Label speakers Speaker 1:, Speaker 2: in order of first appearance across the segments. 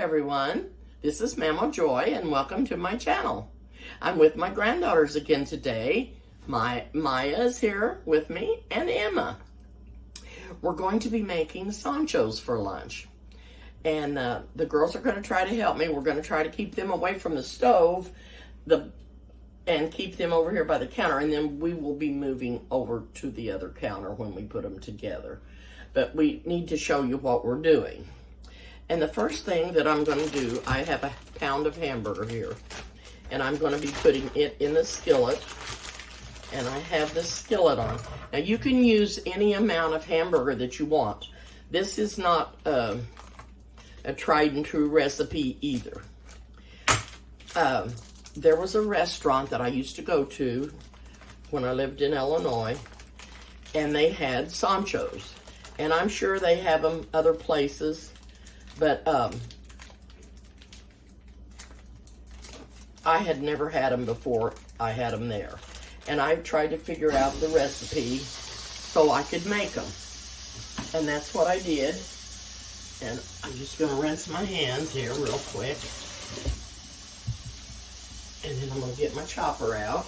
Speaker 1: everyone. This is Mamaw Joy and welcome to my channel. I'm with my granddaughters again today. Maya is here with me and Emma. We're going to be making Sanchos for lunch. And the girls are going to try to help me. We're going to try to keep them away from the stove and keep them over here by the counter. And then we will be moving over to the other counter when we put them together. But we need to show you what we're doing. And the first thing that I'm going to do, I have a pound of hamburger here. And I'm going to be putting it in the skillet. And I have the skillet on. Now you can use any amount of hamburger that you want. This is not a tried and true recipe either. There was a restaurant that I used to go to when I lived in Illinois. And they had Sanchos. And I'm sure they have them other places. But I had never had them before I had them there. And I tried to figure out the recipe so I could make them. And that's what I did. And I'm just going to rinse my hands here real quick. And then I'm going to get my chopper out.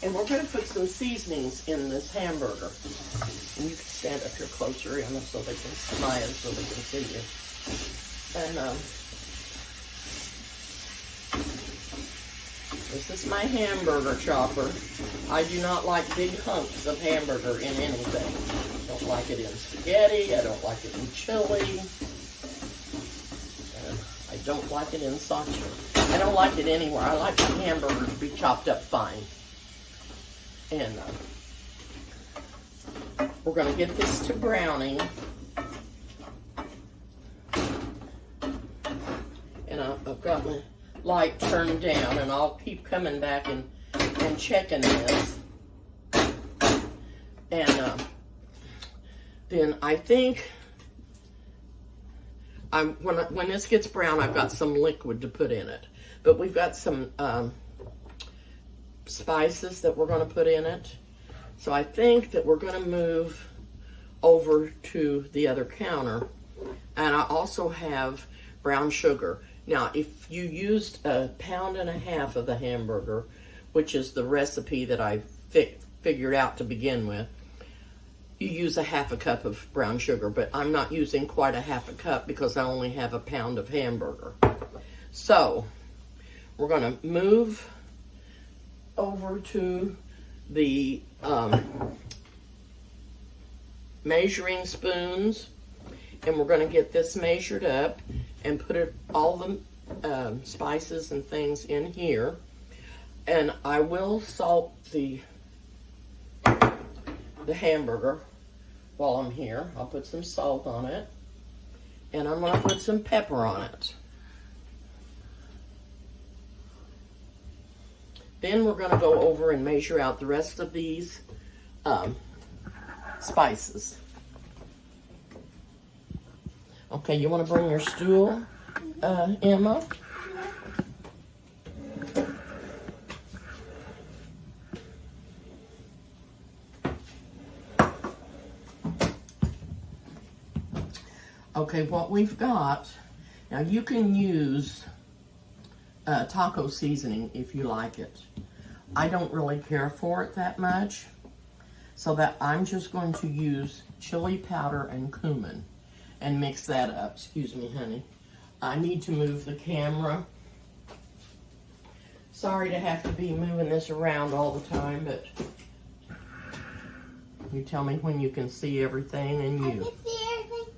Speaker 1: And we're going to put some seasonings in this hamburger. And you can stand up here closer, Emma, so they can smile, so they can see you. And this is my hamburger chopper. I do not like big hunks of hamburger in anything. I don't like it in spaghetti. I don't like it in chili. And I don't like it in sausage. I don't like it anywhere. I like my hamburger to be chopped up fine. And we're going to get this to browning. And I've got my light turned down, and I'll keep coming back and checking this. And then I think when this gets brown, I've got some liquid to put in it. But we've got some spices that we're going to put in it. So I think that we're going to move over to the other counter. And I also have brown sugar. Now, if you used 1.5 pounds of the hamburger, which is the recipe that I figured out to begin with, you use 1/2 cup of brown sugar. But I'm not using quite 1/2 cup because I only have 1 pound of hamburger. So we're going to move over to the measuring spoons, and we're going to get this measured up and put all the spices and things in here. And I will salt the hamburger while I'm here. I'll put some salt on it, and I'm going to put some pepper on it. Then we're going to go over and measure out the rest of these spices. Okay, you want to bring your stool, Emma? Okay, what we've got, now you can use taco seasoning if you like it. I don't really care for it that much, so that I'm just going to use chili powder and cumin and mix that up. Excuse me, honey. I need to move the camera. Sorry to have to be moving this around all the time, but you tell me when you can see everything. And you
Speaker 2: can see everything.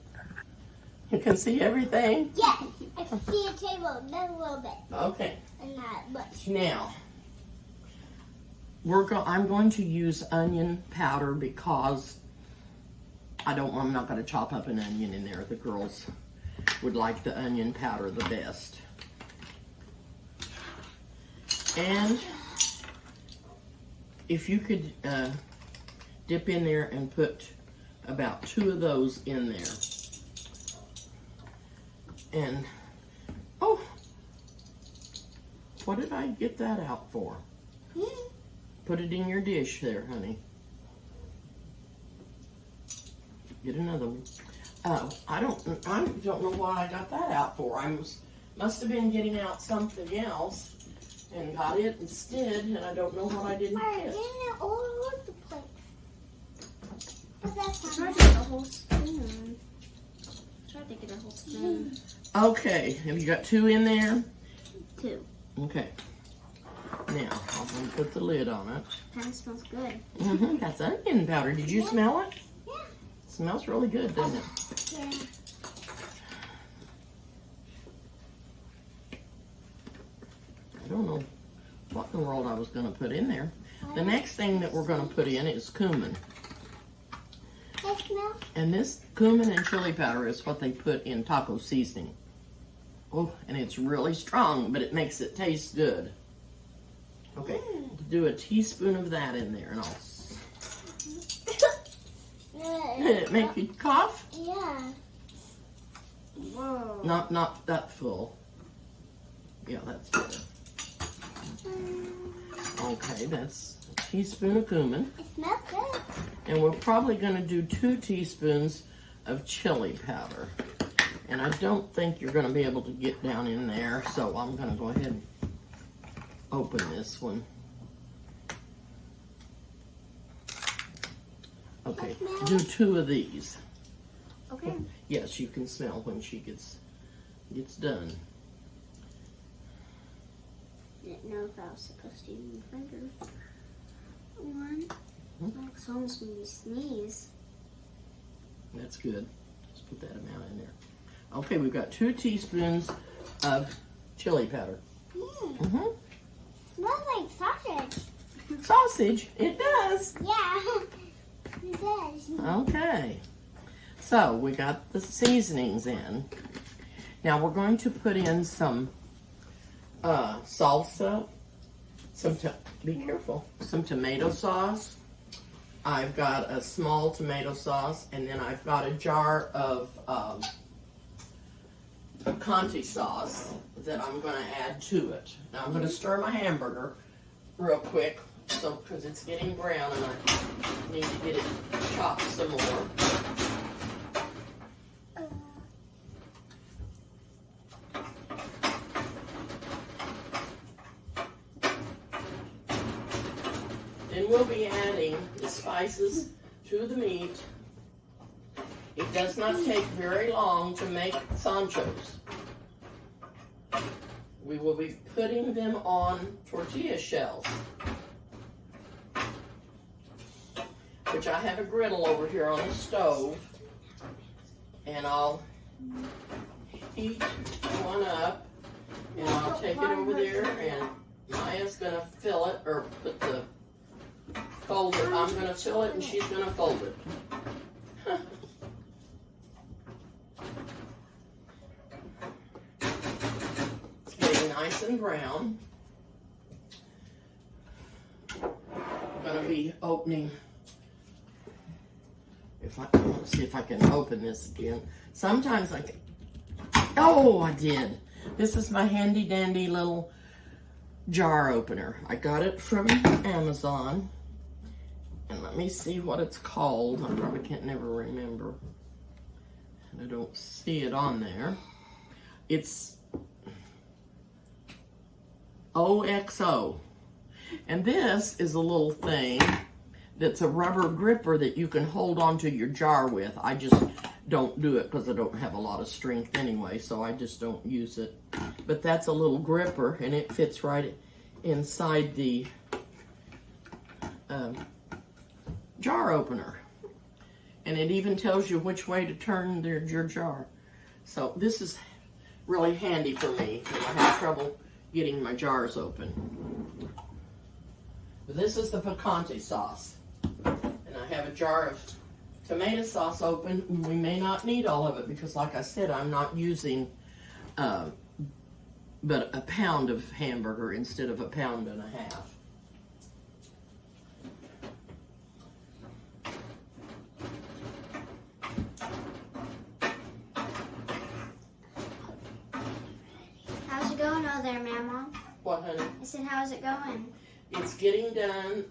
Speaker 1: You can see everything?
Speaker 2: Yes, I can see a table, just a little bit.
Speaker 1: Okay.
Speaker 2: And not much.
Speaker 1: Now, I'm going to use onion powder because I'm not going to chop up an onion in there. The girls would like the onion powder the best. And if you could dip in there and put about 2 of those in there. And, oh, what did I get that out for? Put it in your dish there, honey. Get another one. Oh, I don't know what I got that out for. Must have been getting out something else and got it instead, and I don't know what I didn't
Speaker 2: Alright,
Speaker 1: get.
Speaker 2: getting it all over the place. But that's
Speaker 3: Try
Speaker 2: not
Speaker 3: to get a whole spoon. Try to get a whole spoon.
Speaker 1: Okay, have you got 2 in there?
Speaker 3: 2.
Speaker 1: Okay. Now, I'm going to put the lid on it.
Speaker 3: Kind of smells good.
Speaker 1: That's onion powder. Did you smell it?
Speaker 2: Yeah.
Speaker 1: It smells really good, doesn't it?
Speaker 2: Yeah.
Speaker 1: I don't know what in the world I was going to put in there. The next thing that we're going to put in is cumin.
Speaker 2: I smell.
Speaker 1: And this cumin and chili powder is what they put in taco seasoning. Oh, and it's really strong, but it makes it taste good. Okay, do a teaspoon of that in there, and Did it make you cough?
Speaker 2: Yeah.
Speaker 3: Whoa.
Speaker 1: Not that full. Yeah, that's better. Okay, that's a teaspoon of cumin.
Speaker 2: It smells good.
Speaker 1: And we're probably going to do 2 teaspoons of chili powder. And I don't think you're going to be able to get down in there, so I'm going to go ahead and open this one. Okay, do 2 of these.
Speaker 3: Okay.
Speaker 1: Yes, you can smell when she gets done.
Speaker 3: Didn't know if I was supposed to use my finger. 1.
Speaker 1: Mhm.
Speaker 3: It's almost made me sneeze.
Speaker 1: That's good. Let's put that amount in there. Okay, we've got 2 teaspoons of chili powder.
Speaker 2: Smells like sausage.
Speaker 1: Sausage, it does.
Speaker 2: Yeah. It does.
Speaker 1: Okay, so we got the seasonings in. Now we're going to put in some salsa, be careful, some tomato sauce. I've got a small tomato sauce, and then I've got a jar of picante sauce that I'm going to add to it. Now I'm going to stir my hamburger real quick, because it's getting brown and I need to get it chopped some more. Then we'll be adding the spices to the meat. It does not take very long to make Sanchos. We will be putting them on tortilla shells, which I have a griddle over here on the stove, and I'll heat one up, and I'll take it over there, and Maya's gonna fill it, or put the folder, I'm gonna fill it and she's gonna fold it. It's getting nice and brown. I'm gonna be opening, let's see if I can open this again. Sometimes I can, oh, I did. This is my handy dandy little jar opener. I got it from Amazon. And let me see what it's called. I probably can't never remember. And I don't see it on there. It's OXO. And this is a little thing that's a rubber gripper that you can hold onto your jar with. I just don't do it because I don't have a lot of strength anyway, so I just don't use it. But that's a little gripper, and it fits right inside the jar opener. And it even tells you which way to turn your jar. So this is really handy for me when I have trouble getting my jars open. But this is the picante sauce. And I have a jar of tomato sauce open. We may not need all of it because, like I said, I'm not using but a pound of hamburger instead of a pound and a half.
Speaker 3: How's it going over there, Mamaw?
Speaker 1: What, honey?
Speaker 3: I said, how's it going?
Speaker 1: It's getting done.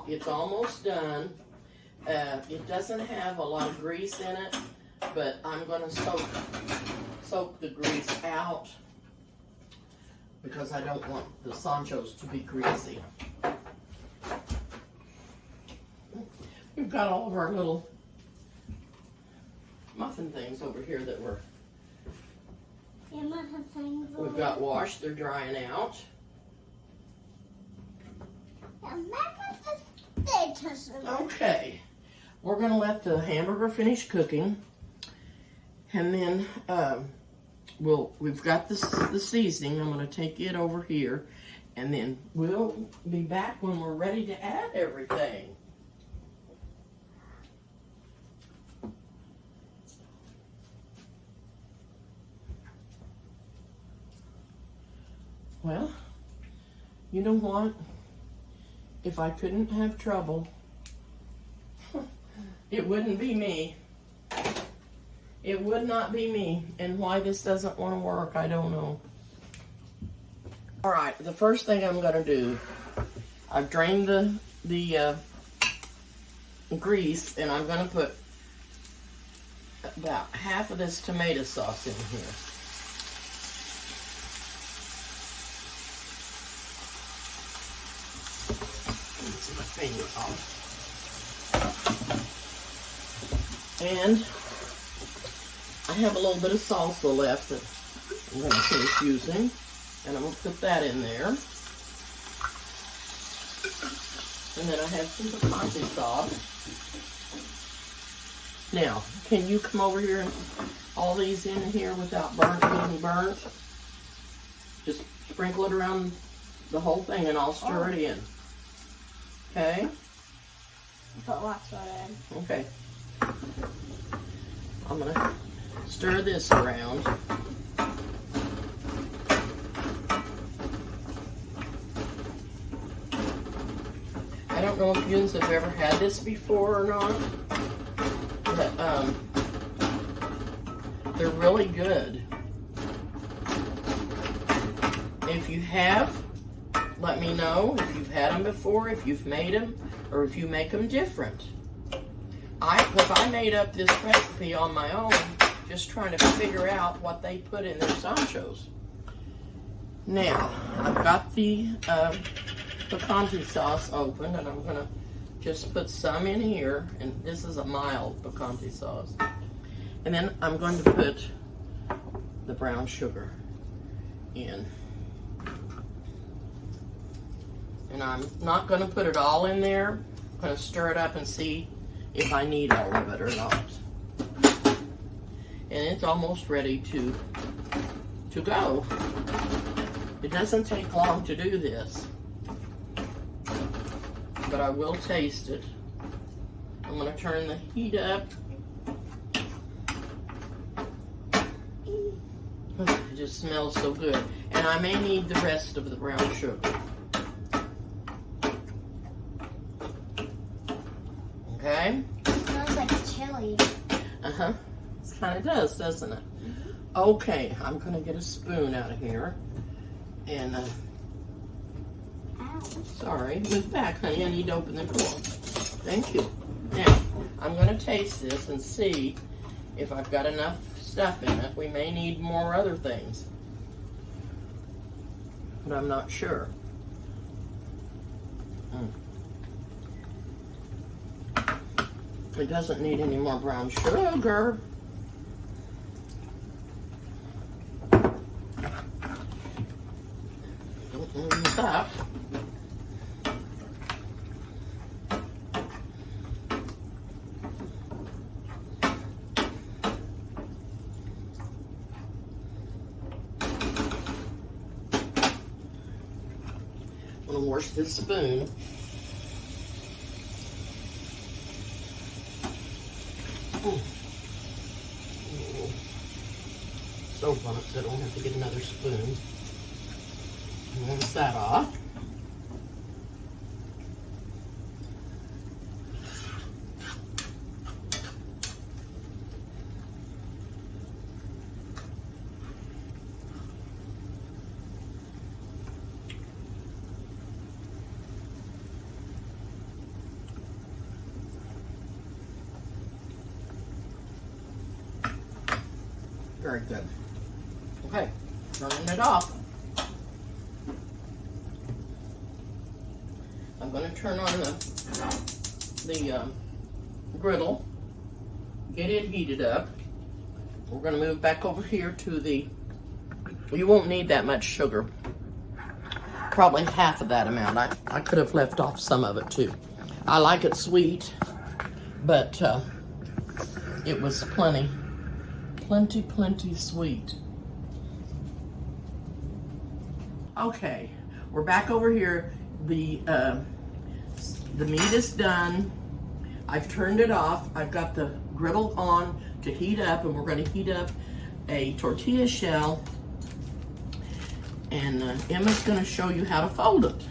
Speaker 1: It's almost done. It doesn't have a lot of grease in it, but I'm going to soak the grease out because I don't want the Sanchos to be greasy. We've got all of our little muffin things over here that we've got washed. They're drying out. Okay, we're going to let the hamburger finish cooking, and then we've got the seasoning. I'm going to take it over here, and then we'll be back when we're ready to add everything. Well, you know what? If I couldn't have trouble, it wouldn't be me. It would not be me. And why this doesn't want to work, I don't know. All right, the first thing I'm going to do, I've drained the grease, and I'm going to put about half of this tomato sauce in here. And I have a little bit of salsa left that I'm going to finish using, and I'm going to put that in there. And then I have some picante sauce. Now, can you come over here and all these in here without getting burnt? Just sprinkle it around the whole thing, and I'll stir it in. Okay?
Speaker 3: Put lots of it in.
Speaker 1: Okay. I'm going to stir this around. I don't know if you have ever had this before or not, but they're really good. If you have, let me know if you've had them before, if you've made them, or if you make them different. Because I made up this recipe on my own, just trying to figure out what they put in their Sanchos. Now, I've got the picante sauce open, and I'm going to just put some in here, and this is a mild picante sauce. And then I'm going to put the brown sugar in. And I'm not going to put it all in there. I'm going to stir it up and see if I need all of it or not. And it's almost ready to go. It doesn't take long to do this, but I will taste it. I'm going to turn the heat up. It just smells so good. And I may need the rest of the brown sugar. Okay?
Speaker 3: It smells like chili.
Speaker 1: Uh-huh. It kind of does, doesn't it? Okay, I'm going to get a spoon out of here. And,
Speaker 3: Ow.
Speaker 1: sorry, move back, honey. I need to open the door. Thank you. Now, I'm going to taste this and see if I've got enough stuff in it. We may need more other things, but I'm not sure. It doesn't need any more brown sugar. Don't lose that. I'm going to wash this spoon. Soap on it so I don't have to get another spoon. And rinse that off. Very good. Okay, turning it off. I'm going to turn on the griddle, get it heated up. We're going to move back over here to the, you won't need that much sugar. Probably half of that amount. I could have left off some of it too. I like it sweet, but it was plenty sweet. Okay, we're back over here. The meat is done. I've turned it off. I've got the griddle on to heat up, and we're going to heat up a tortilla shell. And Emma's going to show you how to fold it.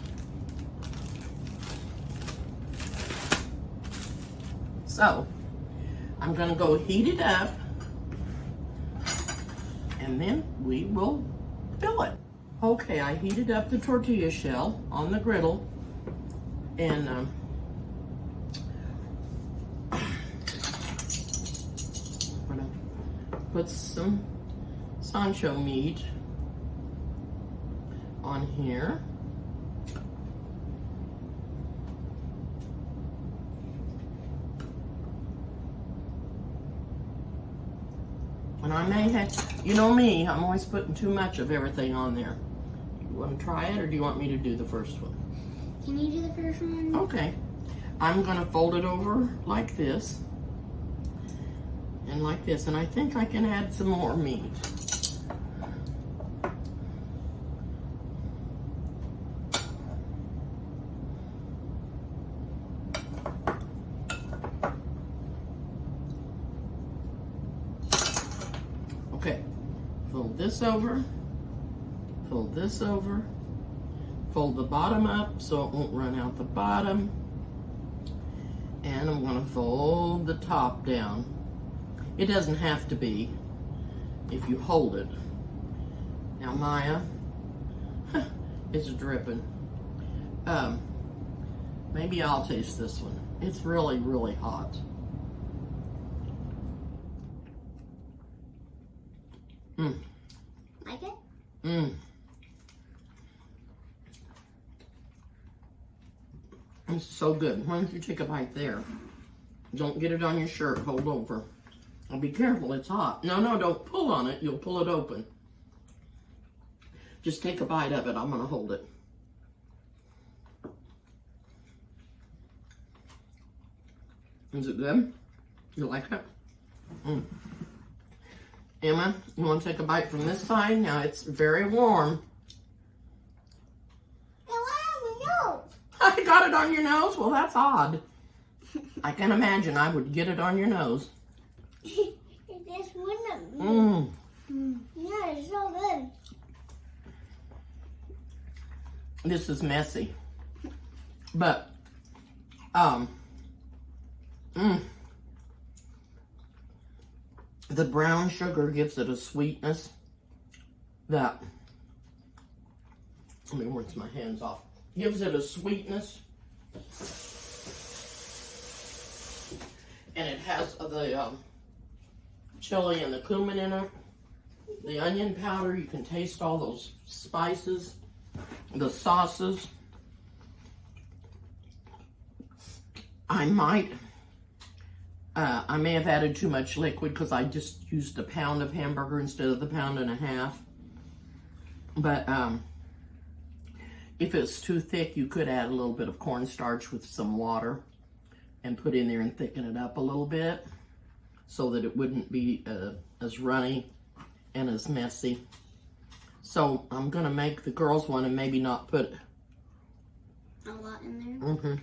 Speaker 1: So, I'm going to go heat it up, and then we will fill it. Okay, I heated up the tortilla shell on the griddle, and I'm gonna put some Sancho meat on here. And I may have, you know me, I'm always putting too much of everything on there. You want to try it, or do you want me to do the first one?
Speaker 3: Can you do the first one?
Speaker 1: Okay. I'm going to fold it over like this. And like this. And I think I can add some more meat. Okay, fold this over, fold this over, fold the bottom up so it won't run out the bottom, and I'm going to fold the top down. It doesn't have to be if you hold it. Now Maya, it's dripping. Maybe I'll taste this one. It's really, really hot.
Speaker 3: Like it?
Speaker 1: It's so good. Why don't you take a bite there? Don't get it on your shirt. Hold over. Oh, be careful. It's hot. No, don't pull on it. You'll pull it open. Just take a bite of it. I'm going to hold it. Is it good? You like it? Emma, you want to take a bite from this side? Now it's very warm. I got it on your nose? Well, that's odd. I can imagine I would get it on your nose.
Speaker 3: It just wouldn't. Yeah, it's so good.
Speaker 1: This is messy. But, the brown sugar gives it a sweetness that, let me rinse my hands off. Gives it a sweetness. And it has the chili and the cumin in it. The onion powder, you can taste all those spices. The sauces. I may have added too much liquid because I just used a pound of hamburger instead of the pound and a half. But if it's too thick, you could add a little bit of cornstarch with some water and put in there and thicken it up a little bit so that it wouldn't be as runny and as messy. So I'm going to make the girls one and maybe not put
Speaker 3: a lot in there.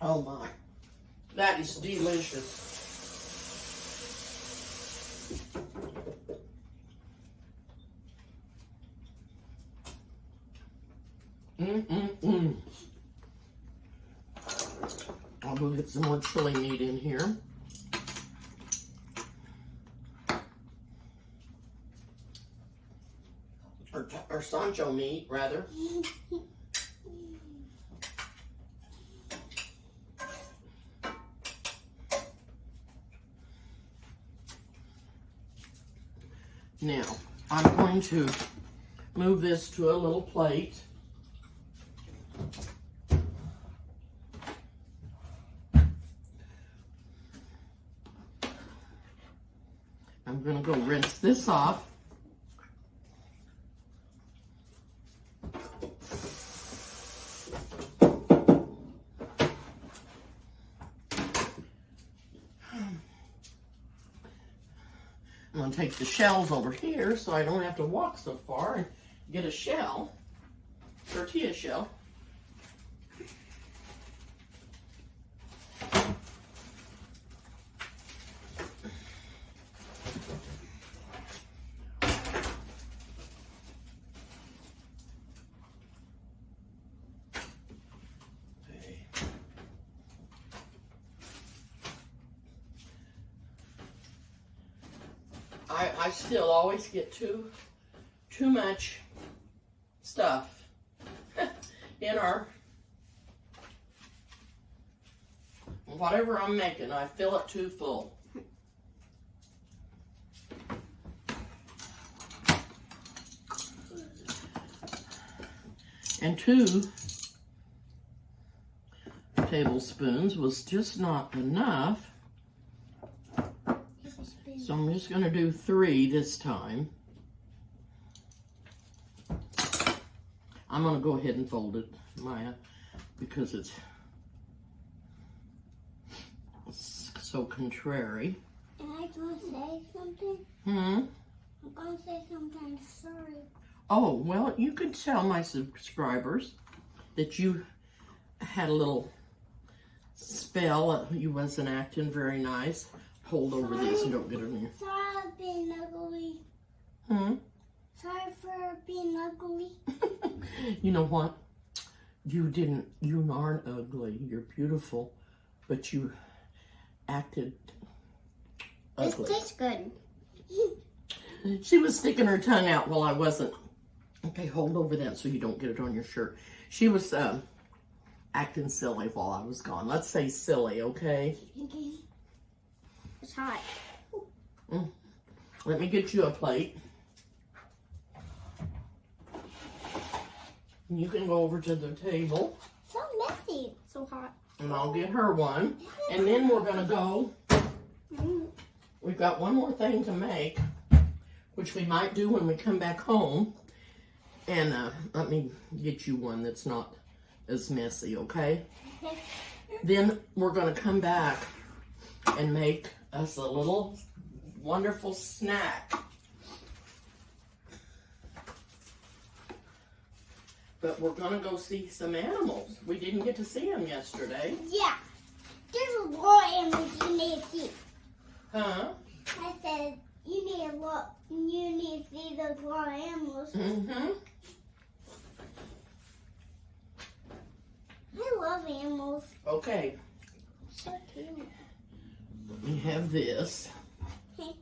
Speaker 1: Oh my, that is delicious. I'll go get some more chili meat in here. Or Sancho meat, rather. Now, I'm going to move this to a little plate. I'm going to go rinse this off. I'm going to take the shells over here so I don't have to walk so far and get a shell, tortilla shell. I still always get too much stuff in our whatever I'm making. I fill it too full. And 2 tablespoons was just not enough. So I'm just going to do 3 this time. I'm going to go ahead and fold it, Maya, because it's so contrary.
Speaker 3: Am I going to say something?
Speaker 1: I'm
Speaker 3: going to say something sorry.
Speaker 1: Oh, well, you could tell my subscribers that you had a little spell. You wasn't acting very nice. Hold over this and don't get it in here.
Speaker 3: Sorry for being ugly. Sorry for being ugly.
Speaker 1: You know what? You aren't ugly. You're beautiful. But you acted ugly.
Speaker 3: This tastes good.
Speaker 1: She was sticking her tongue out while I wasn't. Okay, hold over that so you don't get it on your shirt. She was acting silly while I was gone. Let's say silly, okay?
Speaker 3: Okay. It's hot.
Speaker 1: Let me get you a plate. You can go over to the table.
Speaker 3: So messy. So hot.
Speaker 1: And I'll get her one. And then we're going to go. We've got one more thing to make, which we might do when we come back home. And let me get you one that's not as messy, okay?
Speaker 3: Okay.
Speaker 1: Then we're going to come back and make us a little wonderful snack. But we're going to go see some animals. We didn't get to see them yesterday.
Speaker 3: Yeah. There's a lot of animals you need to see.
Speaker 1: Huh?
Speaker 3: I said you need to see those lot of animals. I love animals.
Speaker 1: Okay.
Speaker 3: So cute.
Speaker 1: Let me have this.
Speaker 3: Okay.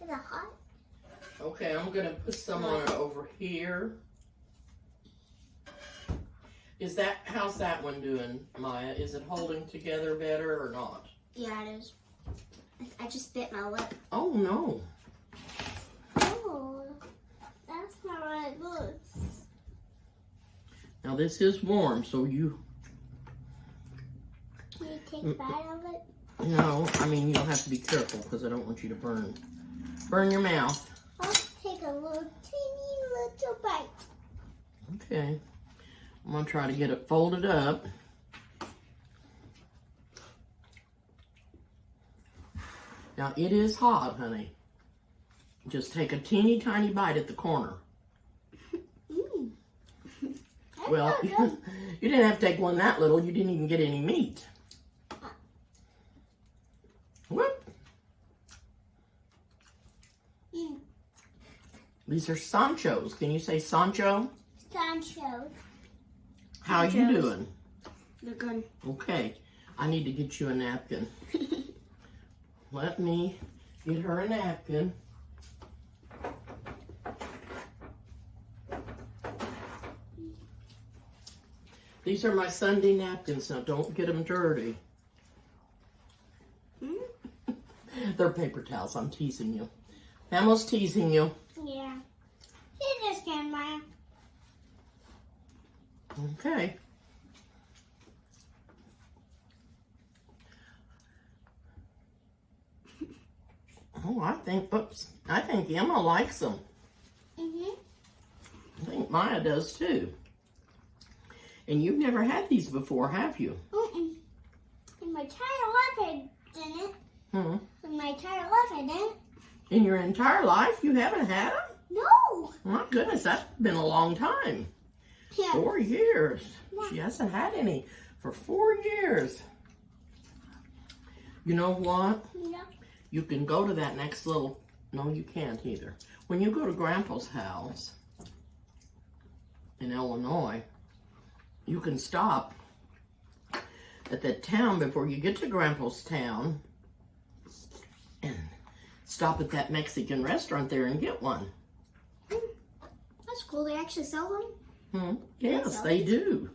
Speaker 3: Is it hot?
Speaker 1: Okay, I'm going to put some on over here. How's that one doing, Maya? Is it holding together better or not?
Speaker 3: Yeah, it is. I just bit my lip.
Speaker 1: Oh, no.
Speaker 3: Oh, that's not what it looks.
Speaker 1: Now, this is warm, so you...
Speaker 3: Can you take a bite of it?
Speaker 1: No, I mean, you'll have to be careful because I don't want you to burn your mouth.
Speaker 3: I'll take a teeny little bite.
Speaker 1: Okay. I'm going to try to get it folded up. Now, it is hot, honey. Just take a teeny tiny bite at the corner. Well, you didn't have to take one that little. You didn't even get any meat. Whoop. These are Sanchos. Can you say Sancho?
Speaker 3: Sanchos.
Speaker 1: How are you doing?
Speaker 3: They're good.
Speaker 1: Okay. I need to get you a napkin. Let me get her a napkin. These are my Sunday napkins, now don't get them dirty. They're paper towels. I'm teasing you. Mama's teasing you.
Speaker 3: Yeah. She just can, Maya.
Speaker 1: Okay. Oh, I think Emma likes them. I think Maya does too. And you've never had these before, have you?
Speaker 3: In my entire life, I didn't. In my entire life, I didn't.
Speaker 1: In your entire life, you haven't had them?
Speaker 3: No.
Speaker 1: My goodness, that's been a long time.
Speaker 3: Yeah.
Speaker 1: 4 years.
Speaker 3: Yeah.
Speaker 1: She hasn't had any for 4 years. You know what?
Speaker 3: Yeah.
Speaker 1: You can go to that next little... No, you can't either. When you go to Grandpa's house in Illinois, you can stop at that town before you get to Grandpa's town and stop at that Mexican restaurant there and get one.
Speaker 3: That's cool. They actually sell them?
Speaker 1: Yes, they do.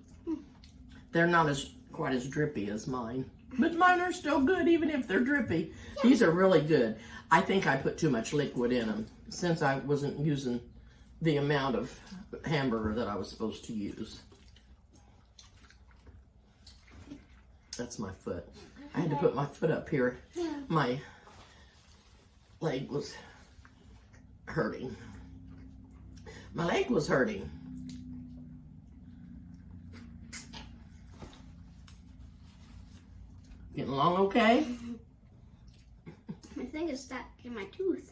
Speaker 1: They're not quite as drippy as mine. But mine are still good, even if they're drippy. Yeah. These are really good. I think I put too much liquid in them since I wasn't using the amount of hamburger that I was supposed to use. That's my foot. I had to put my foot up here. My leg was hurting. My leg was hurting. Getting along okay?
Speaker 3: I think it's stuck in my tooth.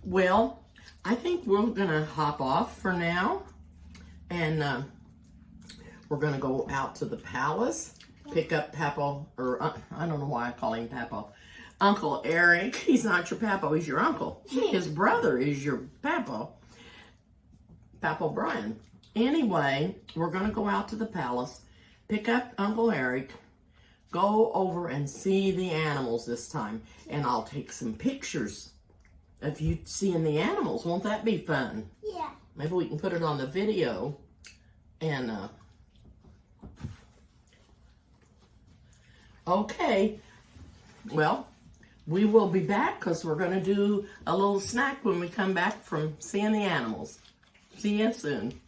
Speaker 1: Well, I think we're gonna hop off for now, and we're gonna go out to the palace, pick up Papa, or I don't know why I call him Papa, Uncle Eric. He's not your Papa, he's your uncle. His brother is your Papa, Papa Brian. Anyway, we're gonna go out to the palace, pick up Uncle Eric, go over and see the animals this time, and I'll take some pictures of you seeing the animals. Won't that be fun?
Speaker 3: Yeah.
Speaker 1: Maybe we can put it on the video. And okay, well, we will be back because we're going to do a little snack when we come back from seeing the animals. See you soon.